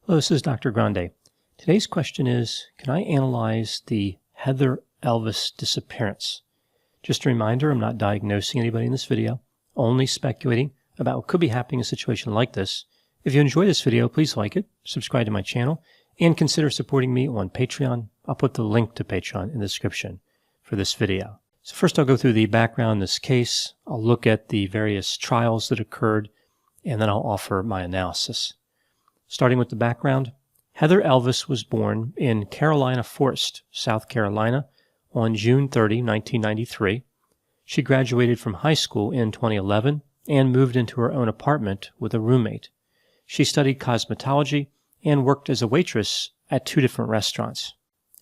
Hello, this is Dr. Grande. Today's question is, can I analyze the Heather Elvis disappearance? Just a reminder, I'm not diagnosing anybody in this video, only speculating about what could be happening in a situation like this. If you enjoy this video, please like it, subscribe to my channel, and consider supporting me on Patreon. I'll put the link to Patreon in the description for this video. So first I'll go through the background in this case. I'll look at the various trials that occurred, and then I'll offer my analysis. Starting with the background, Heather Elvis was born in Carolina Forest, South Carolina, on June 30, 1993. She graduated from high school in 2011 and moved into her own apartment with a roommate. She studied cosmetology and worked as a waitress at 2 different restaurants.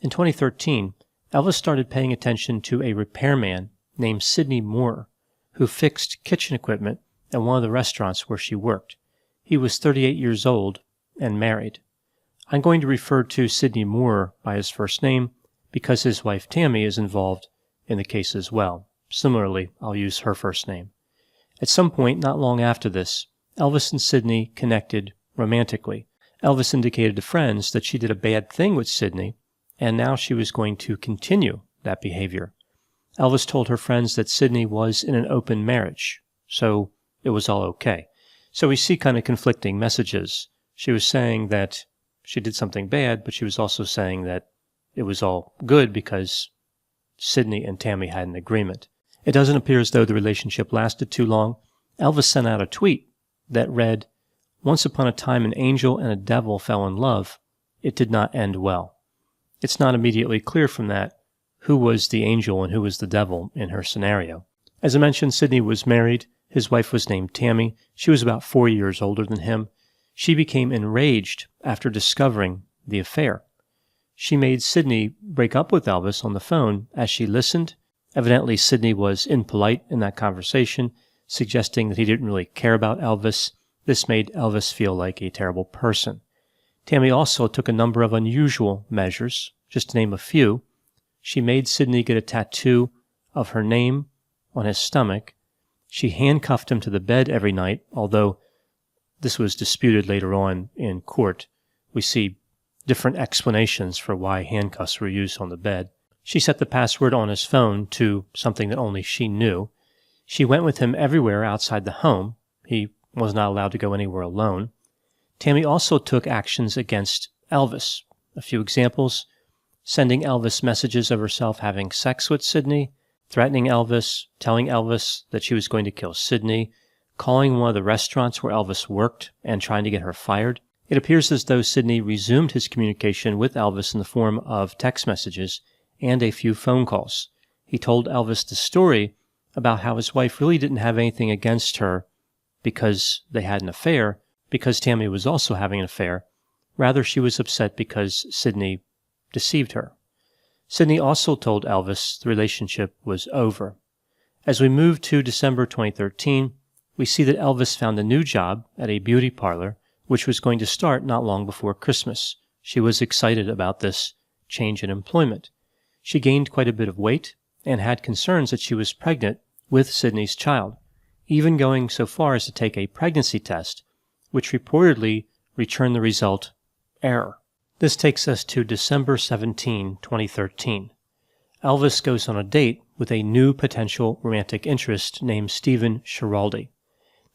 In 2013, Elvis started paying attention to a repairman named Sidney Moore, who fixed kitchen equipment at one of the restaurants where she worked. He was 38 years old and married. I'm going to refer to Sidney Moore by his first name because his wife Tammy is involved in the case as well. Similarly, I'll use her first name. At some point not long after this, Elvis and Sidney connected romantically. Elvis indicated to friends that she did a bad thing with Sidney, and now she was going to continue that behavior. Elvis told her friends that Sidney was in an open marriage, so it was all okay. So we see kind of conflicting messages. She was saying that she did something bad, but she was also saying that it was all good because Sidney and Tammy had an agreement. It doesn't appear as though the relationship lasted too long. Elvis sent out a tweet that read, "Once upon a time an angel and a devil fell in love. It did not end well." It's not immediately clear from that who was the angel and who was the devil in her scenario. As I mentioned, Sidney was married. His wife was named Tammy. She was about 4 years older than him. She became enraged after discovering the affair. She made Sidney break up with Elvis on the phone as she listened. Evidently, Sidney was impolite in that conversation, suggesting that he didn't really care about Elvis. This made Elvis feel like a terrible person. Tammy also took a number of unusual measures, just to name a few. She made Sidney get a tattoo of her name on his stomach. She handcuffed him to the bed every night, although this was disputed later on in court. We see different explanations for why handcuffs were used on the bed. She set the password on his phone to something that only she knew. She went with him everywhere outside the home. He was not allowed to go anywhere alone. Tammy also took actions against Elvis. A few examples: sending Elvis messages of herself having sex with Sidney, threatening Elvis, telling Elvis that she was going to kill Sidney, calling one of the restaurants where Elvis worked and trying to get her fired. It appears as though Sidney resumed his communication with Elvis in the form of text messages and a few phone calls. He told Elvis the story about how his wife really didn't have anything against her because they had an affair, because Tammy was also having an affair. Rather, she was upset because Sidney deceived her. Sidney also told Elvis the relationship was over. As we move to December 2013, we see that Elvis found a new job at a beauty parlor, which was going to start not long before Christmas. She was excited about this change in employment. She gained quite a bit of weight and had concerns that she was pregnant with Sidney's child, even going so far as to take a pregnancy test, which reportedly returned the result error. This takes us to December 17, 2013. Elvis goes on a date with a new potential romantic interest named Stephen Schiraldi.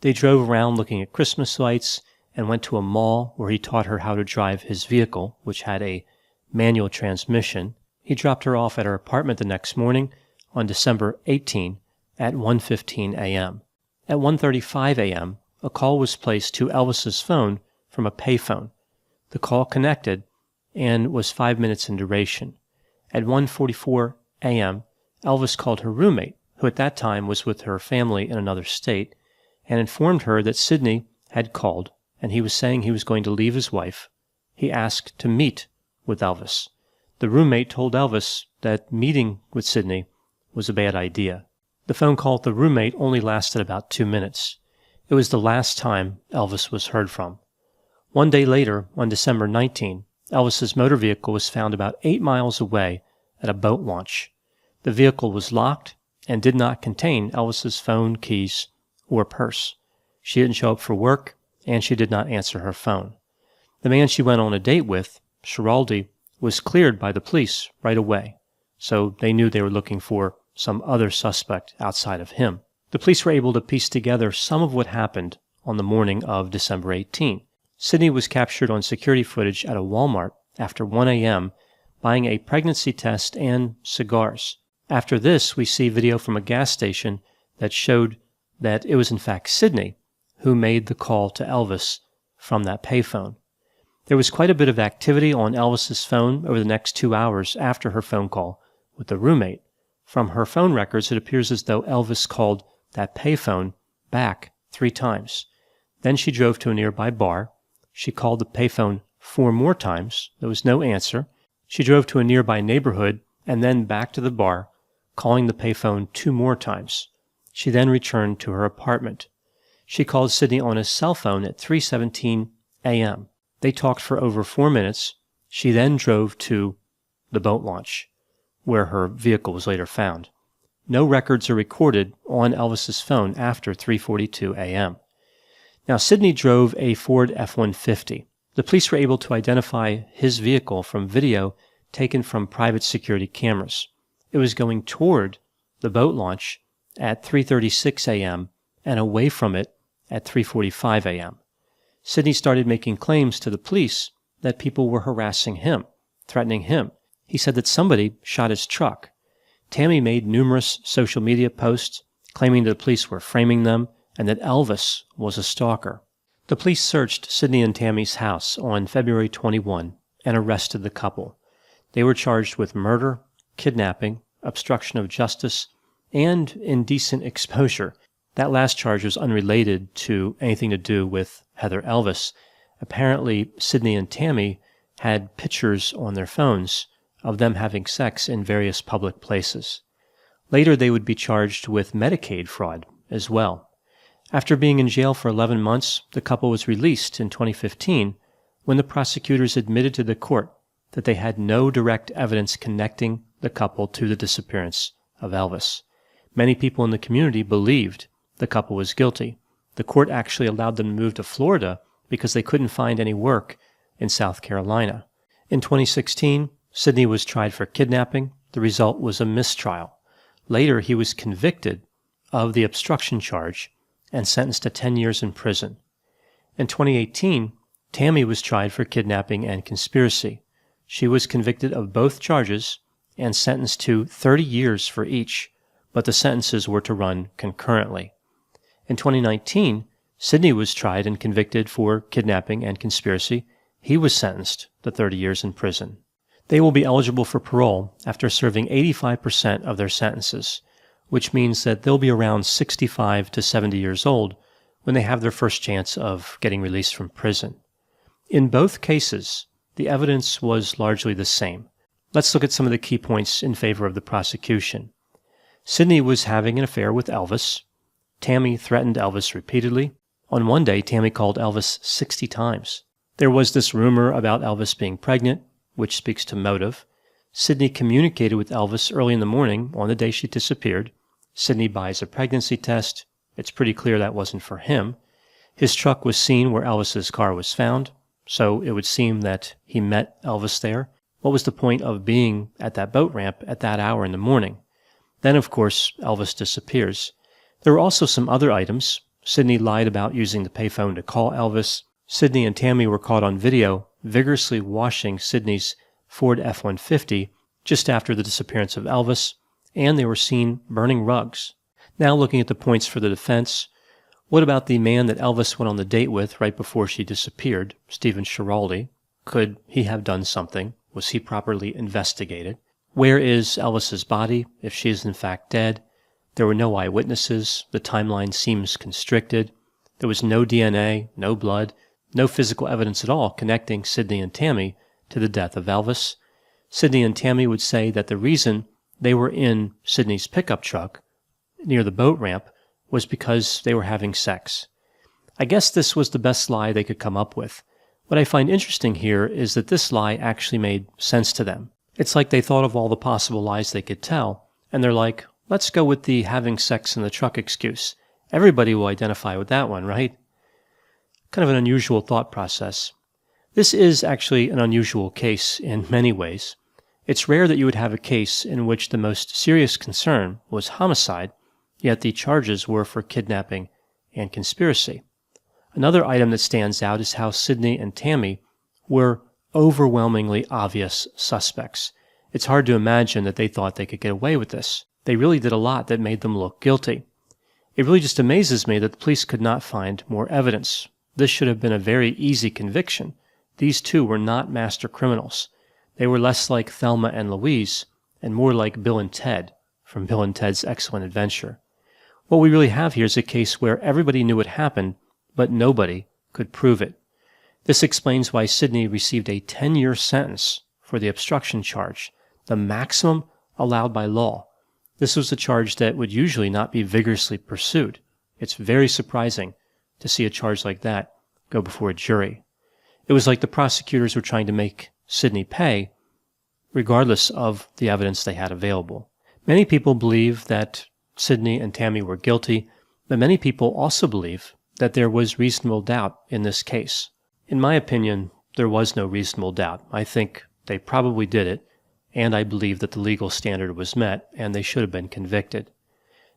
They drove around looking at Christmas lights and went to a mall where he taught her how to drive his vehicle, which had a manual transmission. He dropped her off at her apartment the next morning on December 18 at 1:15 a.m. At 1:35 a.m., a call was placed to Elvis's phone from a payphone. The call connected and was 5 minutes in duration. At 1:44 a.m., Elvis called her roommate, who at that time was with her family in another state, and informed her that Sidney had called and he was saying he was going to leave his wife. He asked to meet with Elvis. The roommate told Elvis that meeting with Sidney was a bad idea. The phone call with the roommate only lasted about 2 minutes. It was the last time Elvis was heard from. 1 day later, on December 19, Elvis's motor vehicle was found about 8 miles away at a boat launch. The vehicle was locked and did not contain Elvis's phone, keys, or purse. She didn't show up for work, and she did not answer her phone. The man she went on a date with, Schiraldi, was cleared by the police right away, so they knew they were looking for some other suspect outside of him. The police were able to piece together some of what happened on the morning of December 18. Sidney was captured on security footage at a Walmart after 1 a.m. buying a pregnancy test and cigars. After this, we see video from a gas station that showed that it was in fact Sidney who made the call to Elvis from that payphone. There was quite a bit of activity on Elvis's phone over the next 2 hours after her phone call with the roommate. From her phone records, it appears as though Elvis called that payphone back 3 times. Then she drove to a nearby bar. She called the payphone 4 more times. There was no answer. She drove to a nearby neighborhood and then back to the bar, calling the payphone 2 more times. She then returned to her apartment. She called Sidney on his cell phone at 3:17 a.m. They talked for over 4 minutes. She then drove to the boat launch, where her vehicle was later found. No records are recorded on Elvis's phone after 3:42 a.m. Now, Sidney drove a Ford F-150. The police were able to identify his vehicle from video taken from private security cameras. It was going toward the boat launch at 3:36 a.m. and away from it at 3:45 a.m. Sidney started making claims to the police that people were harassing him, threatening him. He said that somebody shot his truck. Tammy made numerous social media posts claiming that the police were framing them and that Elvis was a stalker. The police searched Sidney and Tammy's house on February 21 and arrested the couple. They were charged with murder, kidnapping, obstruction of justice, and indecent exposure. That last charge was unrelated to anything to do with Heather Elvis. Apparently, Sidney and Tammy had pictures on their phones of them having sex in various public places. Later, they would be charged with Medicaid fraud as well. After being in jail for 11 months, the couple was released in 2015 when the prosecutors admitted to the court that they had no direct evidence connecting the couple to the disappearance of Elvis. Many people in the community believed the couple was guilty. The court actually allowed them to move to Florida because they couldn't find any work in South Carolina. In 2016, Sidney was tried for kidnapping. The result was a mistrial. Later, he was convicted of the obstruction charge and sentenced to 10 years in prison. In 2018, Tammy was tried for kidnapping and conspiracy. She was convicted of both charges and sentenced to 30 years for each, but the sentences were to run concurrently. In 2019, Sidney was tried and convicted for kidnapping and conspiracy. He was sentenced to 30 years in prison. They will be eligible for parole after serving 85% of their sentences, which means that they'll be around 65 to 70 years old when they have their first chance of getting released from prison. In both cases, the evidence was largely the same. Let's look at some of the key points in favor of the prosecution. Sidney was having an affair with Elvis. Tammy threatened Elvis repeatedly. On one day, Tammy called Elvis 60 times. There was this rumor about Elvis being pregnant, which speaks to motive. Sidney communicated with Elvis early in the morning on the day she disappeared. Sidney buys a pregnancy test. It's pretty clear that wasn't for him. His truck was seen where Elvis's car was found, so it would seem that he met Elvis there. What was the point of being at that boat ramp at that hour in the morning? Then, of course, Elvis disappears. There were also some other items. Sidney lied about using the payphone to call Elvis. Sidney and Tammy were caught on video vigorously washing Sidney's Ford F-150 just after the disappearance of Elvis, and they were seen burning rugs. Now looking at the points for the defense, what about the man that Elvis went on the date with right before she disappeared, Stephen Schiraldi? Could he have done something? Was he properly investigated? Where is Elvis's body, if she is in fact dead? There were no eyewitnesses. The timeline seems constricted. There was no DNA, no blood, no physical evidence at all connecting Sidney and Tammy to the death of Elvis. Sidney and Tammy would say that the reason they were in Sidney's pickup truck near the boat ramp was because they were having sex. I guess this was the best lie they could come up with. What I find interesting here is that this lie actually made sense to them. It's like they thought of all the possible lies they could tell, and they're like, let's go with the having sex in the truck excuse. Everybody will identify with that one, right? Kind of an unusual thought process. This is actually an unusual case in many ways. It's rare that you would have a case in which the most serious concern was homicide, yet the charges were for kidnapping and conspiracy. Another item that stands out is how Sidney and Tammy were overwhelmingly obvious suspects. It's hard to imagine that they thought they could get away with this. They really did a lot that made them look guilty. It really just amazes me that the police could not find more evidence. This should have been a very easy conviction. These two were not master criminals. They were less like Thelma and Louise and more like Bill and Ted from Bill and Ted's Excellent Adventure. What we really have here is a case where everybody knew it happened, but nobody could prove it. This explains why Sidney received a 10-year sentence for the obstruction charge, the maximum allowed by law. This was a charge that would usually not be vigorously pursued. It's very surprising to see a charge like that go before a jury. It was like the prosecutors were trying to make Sidney pay, regardless of the evidence they had available. Many people believe that Sidney and Tammy were guilty, but many people also believe that there was reasonable doubt in this case. In my opinion, there was no reasonable doubt. I think they probably did it, and I believe that the legal standard was met, and they should have been convicted.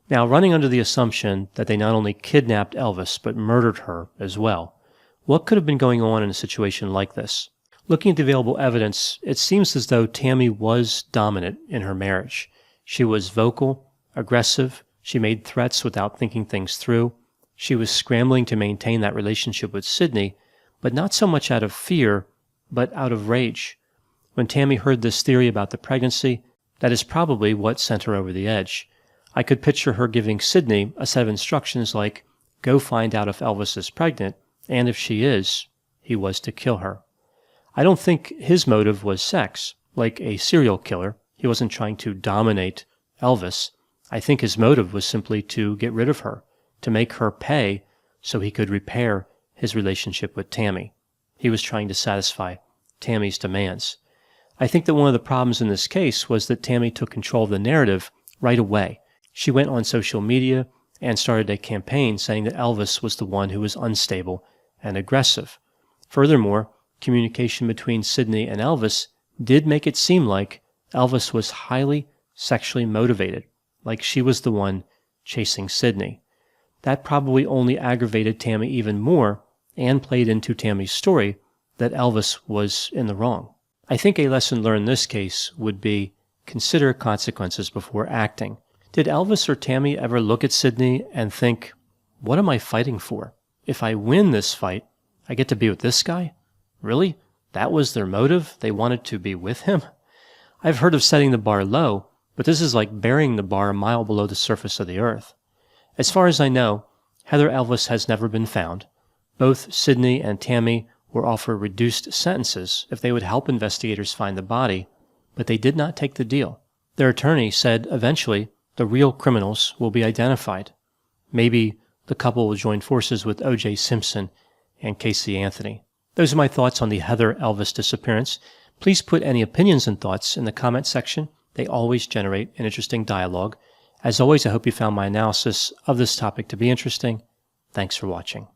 Now, running under the assumption that they not only kidnapped Elvis, but murdered her as well, what could have been going on in a situation like this? Looking at the available evidence, it seems as though Tammy was dominant in her marriage. She was vocal, aggressive, she made threats without thinking things through. She was scrambling to maintain that relationship with Sidney, but not so much out of fear, but out of rage. When Tammy heard this theory about the pregnancy, that is probably what sent her over the edge. I could picture her giving Sidney a set of instructions like, go find out if Elvis is pregnant, and if she is, he was to kill her. I don't think his motive was sex. Like a serial killer, he wasn't trying to dominate Elvis. I think his motive was simply to get rid of her, to make her pay so he could repair his relationship with Tammy. He was trying to satisfy Tammy's demands. I think that one of the problems in this case was that Tammy took control of the narrative right away. She went on social media and started a campaign saying that Elvis was the one who was unstable and aggressive. Furthermore, communication between Sidney and Elvis did make it seem like Elvis was highly sexually motivated, like she was the one chasing Sidney. That probably only aggravated Tammy even more and played into Tammy's story that Elvis was in the wrong. I think a lesson learned in this case would be consider consequences before acting. Did Elvis or Tammy ever look at Sidney and think, what am I fighting for? If I win this fight, I get to be with this guy? Really? That was their motive? They wanted to be with him? I've heard of setting the bar low, but this is like burying the bar a mile below the surface of the earth. As far as I know, Heather Elvis has never been found. Both Sidney and Tammy were offered reduced sentences if they would help investigators find the body, but they did not take the deal. Their attorney said eventually the real criminals will be identified. Maybe the couple will join forces with O.J. Simpson and Casey Anthony. Those are my thoughts on the Heather Elvis disappearance. Please put any opinions and thoughts in the comment section. They always generate an interesting dialogue. As always, I hope you found my analysis of this topic to be interesting. Thanks for watching.